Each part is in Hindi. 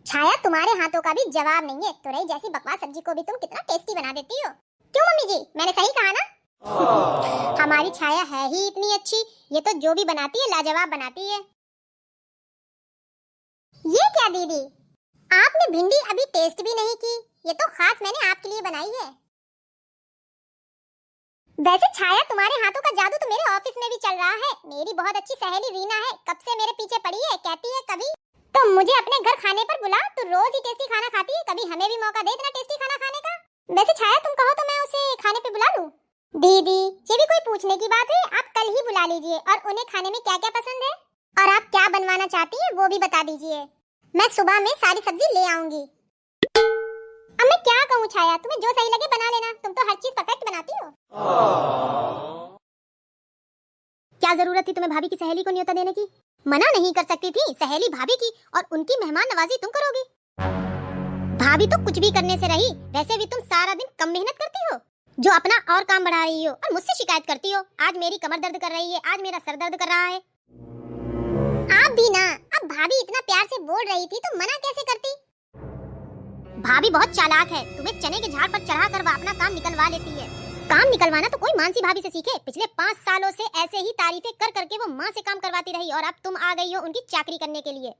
छाया, तुम्हारे हाथों का भी जवाब नहीं है। तुरई जैसी बकवास सब्जी को भी तुम कितना टेस्टी बना देती हो। क्यों मम्मी जी, मैंने सही कहा ना? हमारी छाया है ही इतनी अच्छी, ये तो जो भी बनाती है लाजवाब बनाती है। ये क्या दीदी, आपने भिंडी अभी टेस्ट भी नहीं की। ये तो खास मैंने आपके लिए बनाई है। वैसे छाया, तुम्हारे हाथों का जादू तो मेरे ऑफिस में भी चल रहा है। मेरी बहुत अच्छी सहेली रीना है, कब से मेरे पीछे पड़ी है। कहती है कभी तो मुझे अपने घर खाने पर बुला। तू रोज ही टेस्टी खाना खाती है, कभी हमें भी मौका दे इतना टेस्टी खाना खाने का। वैसे छाया, तुम कहो तो मैं उसे खाने पे बुला लूं। दीदी, ये भी कोई पूछने की बात है? आप कल ही बुला लीजिए और उन्हें खाने में क्या क्या पसंद है और आप क्या बनवाना चाहती है वो भी बता दीजिए। मैं सुबह में सारी सब्जी ले आऊंगी। अब मैं क्या कहूँ छाया, तुम्हें जो सही लगे बना लेना। तुम तो हर चीज परफेक्ट बनाती हो। क्या जरूरत थी तुम्हें भाभी की सहेली को न्योता देने की? मना नहीं कर सकती थी, सहेली भाभी की और उनकी मेहमान नवाजी तुम करोगी। भाभी तो कुछ भी करने से रही। वैसे भी तुम सारा दिन कम मेहनत करती हो, जो अपना और काम बढ़ा रही हो और मुझसे शिकायत करती हो। आज मेरी कमर दर्द कर रही है, आज मेरा सर दर्द कर रहा है। आप भी ना, अब भाभी इतना प्यार से बोल रही थी तो मना कैसे करती? भाभी बहुत चालाक है, तुम्हें चने के झाड़ पर चढ़ा कर वो अपना काम निकलवा लेती है। काम निकलवाना तो कोई मानसी भाभी से सीखे। पिछले 5 सालों से ऐसे ही तारीफें कर करके वो माँ से काम करवाती रही और अब तुम आ गई हो उनकी चाकरी करने के लिए।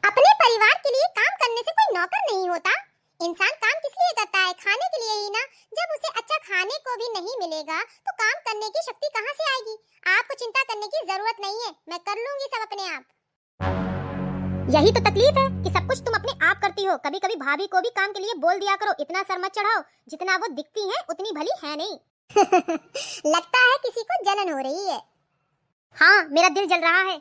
अपने परिवार के लिए काम करने से कोई नौकर नहीं होता। इंसान काम किस लिए करता है? खाने के लिए ही ना। जब उसे अच्छा खाने को भी नहीं मिलेगा तो काम करने की शक्ति कहाँ से आएगी? आपको चिंता करने की जरूरत नहीं है, मैं कर लूंगी सब अपने आप। यही तो तकलीफ है कि सब कुछ तुम अपने आप करती हो। कभी कभी भाभी को भी काम के लिए बोल दिया करो। इतना सर मत चढ़ाओ, जितना वो दिखती हैं उतनी भली है नहीं। लगता है किसी को जलन हो रही है। हाँ, मेरा दिल जल रहा है।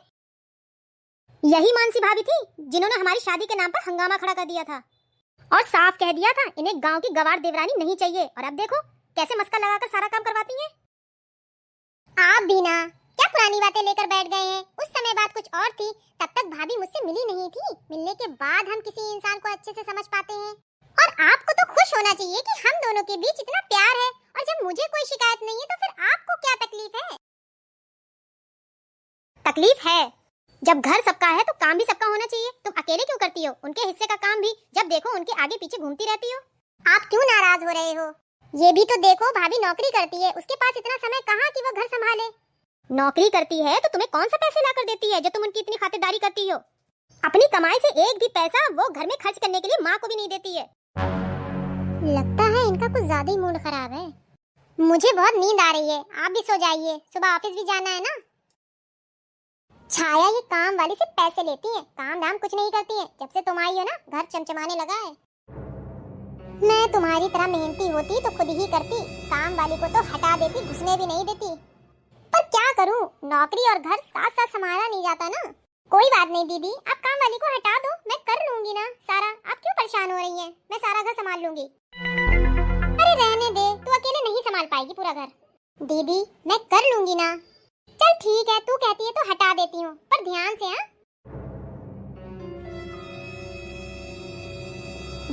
यही मानसी भाभी थी जिन्होंने हमारी शादी के नाम पर हंगामा खड़ा कर दिया था और साफ कह दिया था इन्हें गांव की गवार देवरानी नहीं चाहिए। और अब देखो कैसे मस्का लगाकर सारा काम करवाती हैं। आप भी ना, क्या पुरानी बातें लेकर बैठ गए हैं? उस समय बात कुछ और थी, तब तक भाभी मुझसे मिली नहीं थी। मिलने के बाद हम किसी इंसान को अच्छे से समझ पाते हैं। और आपको तो खुश होना चाहिए कि हम दोनों के बीच इतना प्यार है। और जब मुझे कोई शिकायत नहीं है तो फिर आपको क्या तकलीफ है? तकलीफ है, जब घर सबका है तो काम भी सबका होना चाहिए। तुम अकेले क्यों करती हो? उनके हिस्से का काम भी जब देखो उनके आगे पीछे घूमती रहती हो। आप क्यों नाराज हो रहे हो? ये भी तो देखो, भाभी नौकरी करती है, उसके पास इतना समय कहाँ कि वो घर संभाले। नौकरी करती है तो तुम्हें कौन सा पैसे ला कर देती है जो तुम उनकी इतनी खातिरदारी करती हो? अपनी कमाई से एक भी पैसा वो घर में खर्च करने के लिए माँ को भी नहीं देती है। लगता है इनका कुछ ज्यादा ही मूड खराब है। मुझे बहुत नींद आ रही है, आप भी सो जाइए, सुबह ऑफिस भी जाना है ना। छाया ये काम वाली से पैसे लेती है, काम धाम कुछ नहीं करती है। जब से तुम आई हो ना, घर चमचमाने लगा है। मैं तुम्हारी तरह मेहनती होती तो खुद ही करती, काम वाली को तो हटा देती, घुसने भी नहीं देती। पर क्या करूं, नौकरी और घर साथ साथ संभाला नहीं जाता ना। कोई बात नहीं दीदी, आप काम वाली को हटा दो, मैं कर लूंगी ना सारा। आप क्यों परेशान हो रही हैं? मैं सारा घर संभाल लूंगी। अरे रहने दे, तू अकेले नहीं संभाल पाएगी पूरा घर। दीदी मैं कर लूंगी ना। चल ठीक है, तू कहती है तो हटा देती हूँ, पर ध्यान से। हाँ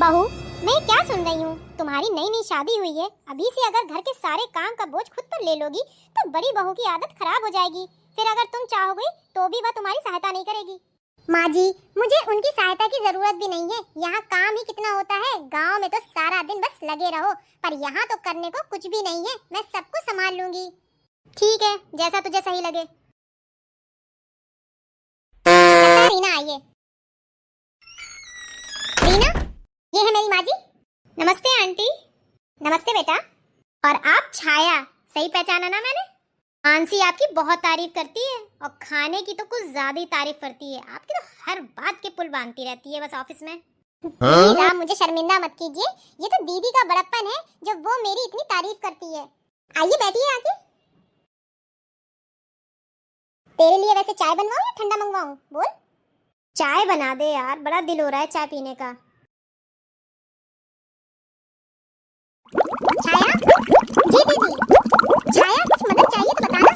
बहू, मैं क्या सुन रही हूँ? तुम्हारी नई नई शादी हुई है, अभी से अगर घर के सारे काम का बोझ खुद पर ले लोगी तो बड़ी बहू की आदत खराब हो जाएगी। फिर अगर तुम चाहोगे तो भी वह तुम्हारी सहायता नहीं करेगी। माँ जी, मुझे उनकी सहायता की जरूरत भी नहीं है। यहाँ काम ही कितना होता है। गांव में तो सारा दिन बस लगे रहो, पर यहाँ तो करने को कुछ भी नहीं है। मैं सब कुछ संभाल लूंगी। ठीक है, जैसा तुझे सही लगे। रीना आइए। रीना, ये है मेरी माँ जी। नमस्ते आंटी। नमस्ते बेटा। और आप छाया, सही पहचाना ना मैंने? मानसी आपकी बहुत तारीफ करती है और खाने की तो कुछ ज्यादा ही तारीफ करती है। आपकी तो हर बात के पुल बांधती रहती है बस ऑफिस में। प्लीज आप मुझे शर्मिंदा मत कीजिए, ये तो दीदी का बड़प्पन है जब वो मेरी इतनी तारीफ करती है। आइए बैठिए आके। तेरे लिए वैसे चाय बनवाऊं या ठंडा मंगवाऊं? बोल। चाय बना दे यार, बड़ा दिल हो रहा है चाय पीने का। छाया? जी दीदी। छाया, कुछ मदद चाहिए तो बताना।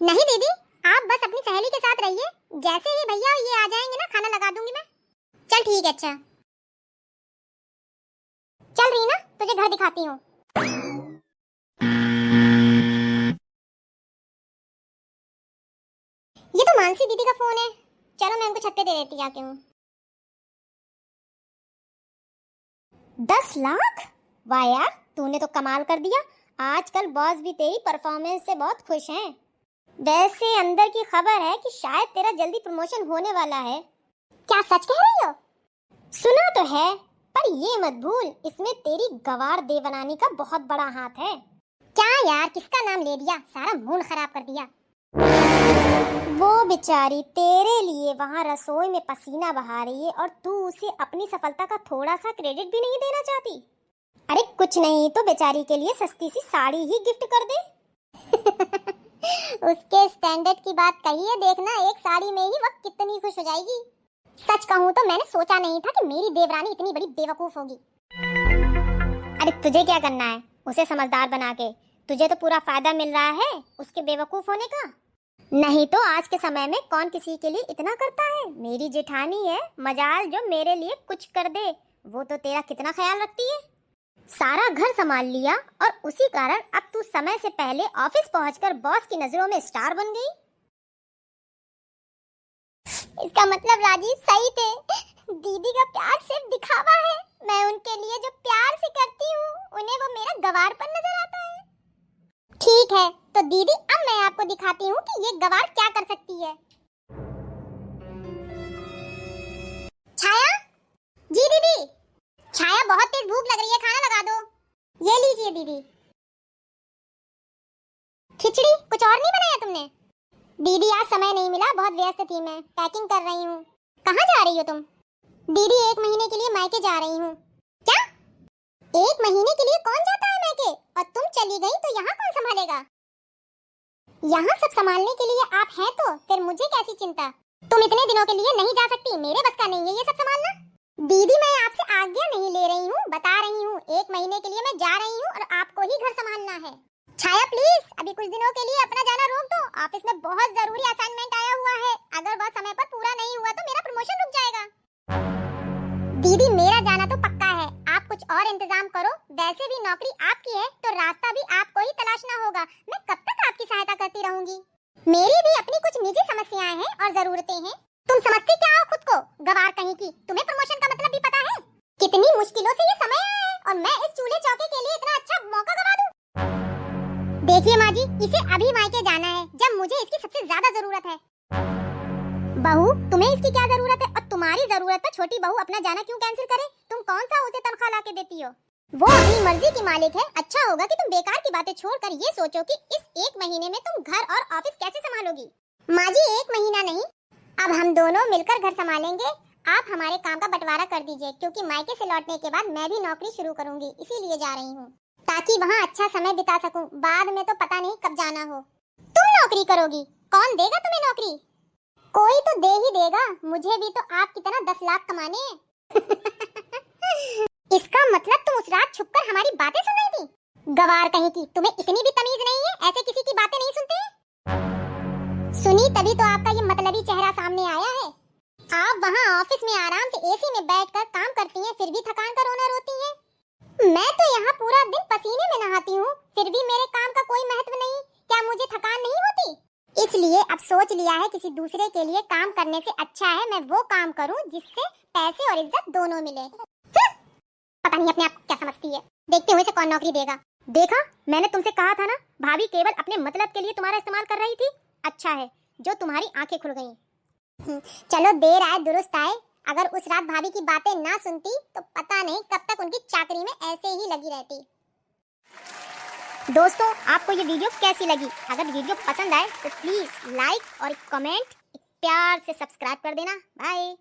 नहीं दीदी, आप बस अपनी सहेली के साथ रहिए, जैसे ही भैया ये आ जाएंगे ना खाना लगा दूंगी मैं। चल ठीक है। अच्छा चल रीना, तुझे घर दिखाती हूँ। ये तो मानसी दीदी का फोन है। चलो मैं उनको छत पे दे देती जाके हूँ। 10 लाख? वाह यार, तूने तो कमाल कर दिया। आजकल बॉस भी तेरी परफॉर्मेंस से बहुत खुश हैं। वैसे अंदर की खबर है कि शायद तेरा जल्दी प्रमोशन होने वाला है। क्या सच कह रही हो? सुना तो है, पर ये मत भूल, इसमें तेरी गवार देवनानी का बहुत बड़ा हाथ है। क्या यार, किसका नाम ले दिया, सारा मूड खराब कर दिया। वो बेचारी तेरे लिए वहाँ रसोई में पसीना बहा रही है और तू उसे अपनी सफलता का थोड़ा सा क्रेडिट भी नहीं देना चाहती। अरे कुछ नहीं तो बेचारी के लिए सस्ती सी साड़ी ही गिफ्ट कर दे। उसके स्टैंडर्ड की बात कही है, देखना एक साड़ी में ही वो कितनी खुश हो जाएगी। सच कहूँ तो मैंने सोचा नहीं था कि मेरी देवरानी इतनी बड़ी बेवकूफ होगी। अरे तुझे क्या करना है उसे समझदार बना के? तुझे तो पूरा फायदा मिल रहा है उसके बेवकूफ होने का। नहीं तो आज के समय में कौन किसी के लिए इतना करता है। मेरी जेठानी है मजाल जो मेरे लिए कुछ कर दे। वो तो तेरा कितना ख्याल रखती है। सारा घर संभाल लिया और उसी कारण अब तू समय से पहले ऑफिस पहुंचकर बॉस की नजरों में स्टार बन गई। इसका मतलब राजीव सही थे, दीदी का प्यार सिर्फ दिखावा है। मैं उनके लिए जो प्यार से करती हूँ उन्हें वो मेरा गवारपन नजर आता है। ठीक है तो दीदी, अब मैं आपको दिखाती हूँ कि ये गवार क्या कर सकती है। छाया? जी दीदी। छाया, बहुत तेज भूख लग रही है, खाना लगा दो। ये लीजिए दीदी। खिचड़ी? कुछ और नहीं बनाया तुमने? दीदी आज समय नहीं मिला, बहुत व्यस्त थी मैं, पैकिंग कर रही हूँ। कहाँ जा रही हो तुम? दीदी 1 महीने के लिए मायके जा रही हूँ। क्या? 1 महीने के लिए कौन जाता है मायके? और तुम चली गई तो यहाँ कौन संभालेगा? यहाँ सब संभालने के लिए आप हैं तो फिर मुझे कैसी चिंता? तुम इतने दिनों के लिए नहीं जा सकती, मेरे बस का नहीं है ये सब संभालना। दीदी मैं आपसे आज्ञा नहीं ले रही हूँ, बता रही हूँ 1 महीने के लिए मैं जा रही हूँ और आपको ही घर संभालना है। छाया प्लीज, अभी कुछ दिनों के लिए अपना जाना रोक दो। ऑफिस में बहुत जरूरी असाइनमेंट आया हुआ है, अगर वह समय पर पूरा नहीं हुआ तो मेरा प्रमोशन रुक जाएगा। दीदी मेरा जाना तो पक्का है, आप कुछ और इंतजाम करो। वैसे भी नौकरी आपकी है तो रास्ता भी आपको ही तलाशना होगा। मैं कब तक आपकी सहायता करती रहूंगी? मेरी भी अपनी कुछ निजी समस्याएं हैं और जरूरतें हैं। तुम समझती क्या हो खुद को, गवार कहीं की? तुम्हें प्रमोशन का मतलब भी पता है? कितनी मुश्किलों से ये समय आया है और मैं इस चूल्हे चौके के लिए इतना अच्छा मौका गवा दूं? देखिए माँ जी, इसे अभी मायके जाना है जब मुझे इसकी सबसे ज्यादा जरूरत है। बहू तुम्हें इसकी क्या जरूरत है? और तुम्हारी जरूरत पर छोटी बहू अपना जाना क्यों कैंसिल करे? तुम कौन सा उसे तनख्वाह ला के देती हो? वो अपनी मर्जी की मालिक है। अच्छा होगा कि तुम बेकार की बातें छोड़कर ये सोचो कि इस 1 महीने में तुम घर और ऑफिस कैसे संभालोगी। माँ जी 1 महीना नहीं, अब हम दोनों मिलकर घर संभालेंगे। आप हमारे काम का बंटवारा कर दीजिए, क्योंकि मायके से लौटने के बाद मैं भी नौकरी शुरू करूंगी, इसीलिए जा रही हूँ ताकि वहाँ अच्छा समय बिता सकूं। बाद में तो पता नहीं कब जाना हो। तुम नौकरी करोगी? कौन देगा तुम्हें नौकरी? कोई तो दे ही देगा, मुझे भी तो आपकी तरह 10 लाख कमाने हैं। इसका मतलब तुम उस रात छुपकर हमारी बातें सुन रही थी? गवार कहीं की, तुम्हें इतनी भी तमीज नहीं है, ऐसे किसी की बातें नहीं सुनते? सुनी तभी तो आपका ये मतलबी चेहरा सामने आया है। आप वहाँ ऑफिस में आराम से एसी में बैठकर काम करती हैं, फिर भी थकान कर रोना रोती हैं। मैं तो यहाँ पूरा दिन पसीने में नहाती हूँ, फिर भी मेरे काम का कोई महत्व नहीं। क्या मुझे थकान नहीं होती? इसलिए अब सोच लिया है किसी दूसरे के लिए काम करने से अच्छा है मैं वो काम करूँ जिससे पैसे और इज्जत दोनों मिले। पता नहीं अपने आप क्या समझती है, देखते हुए से कौन नौकरी देगा। देखा, मैंने तुमसे कहा था ना, भाभी केवल अपने मतलब के लिए तुम्हारा इस्तेमाल कर रही थी। अच्छा है जो तुम्हारी आंखें खुल गईं। चलो देर आए दुरुस्त आए। अगर उस रात भाभी की बातें ना सुनती तो पता नहीं कब तक उनकी चाकरी में ऐसे ही लगी रहती। दोस्तों आपको ये वीडियो कैसी लगी? अगर वीडियो पसंद आए तो प्लीज लाइक और कमेंट, प्यार से सब्सक्राइब कर देना। बाय।